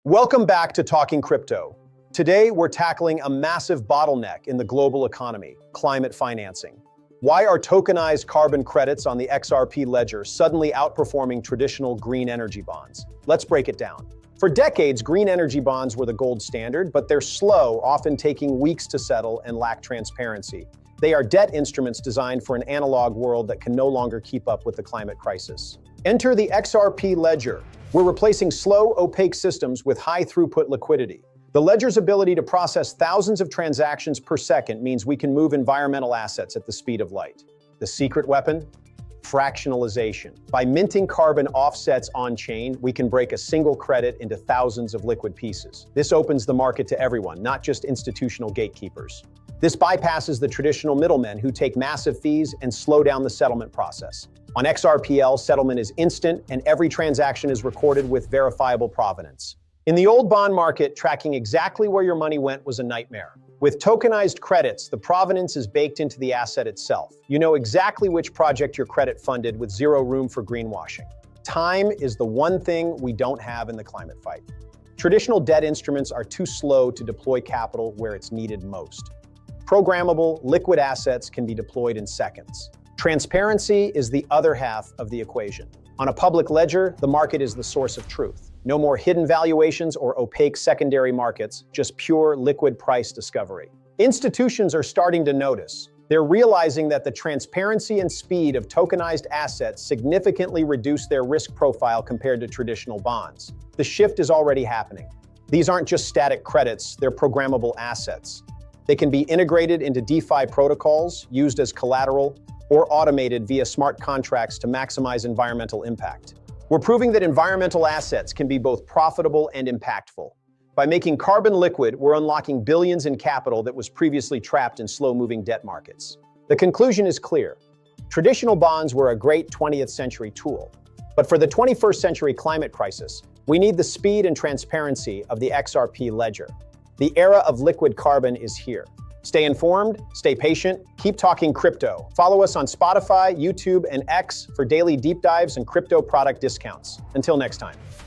Welcome back to Talking Crypto. Today, we're tackling a massive bottleneck in the global economy, climate financing. Why are tokenized carbon credits on the XRP ledger suddenly outperforming traditional green energy bonds? Let's break it down. For decades, green energy bonds were the gold standard, but they're slow, often taking weeks to settle and lack transparency. They are debt instruments designed for an analog world that can no longer keep up with the climate crisis. Enter the XRP ledger. We're replacing slow, opaque systems with high-throughput liquidity. The ledger's ability to process thousands of transactions per second means we can move environmental assets at the speed of light. The secret weapon? Fractionalization. By minting carbon offsets on-chain, we can break a single credit into thousands of liquid pieces. This opens the market to everyone, not just institutional gatekeepers. This bypasses the traditional middlemen who take massive fees and slow down the settlement process. On XRPL, settlement is instant and every transaction is recorded with verifiable provenance. In the old bond market, tracking exactly where your money went was a nightmare. With tokenized credits, the provenance is baked into the asset itself. You know exactly which project your credit funded with zero room for greenwashing. Time is the one thing we don't have in the climate fight. Traditional debt instruments are too slow to deploy capital where it's needed most. Programmable, liquid assets can be deployed in seconds. Transparency is the other half of the equation. On a public ledger, the market is the source of truth. No more hidden valuations or opaque secondary markets, just pure liquid price discovery. Institutions are starting to notice. They're realizing that the transparency and speed of tokenized assets significantly reduce their risk profile compared to traditional bonds. The shift is already happening. These aren't just static credits, they're programmable assets. They can be integrated into DeFi protocols, used as collateral, or automated via smart contracts to maximize environmental impact. We're proving that environmental assets can be both profitable and impactful. By making carbon liquid, we're unlocking billions in capital that was previously trapped in slow-moving debt markets. The conclusion is clear. Traditional bonds were a great 20th century tool. But for the 21st century climate crisis, we need the speed and transparency of the XRP ledger. The era of liquid carbon is here. Stay informed, stay patient, keep talking crypto. Follow us on Spotify, YouTube, and X for daily deep dives and crypto product discounts. Until next time.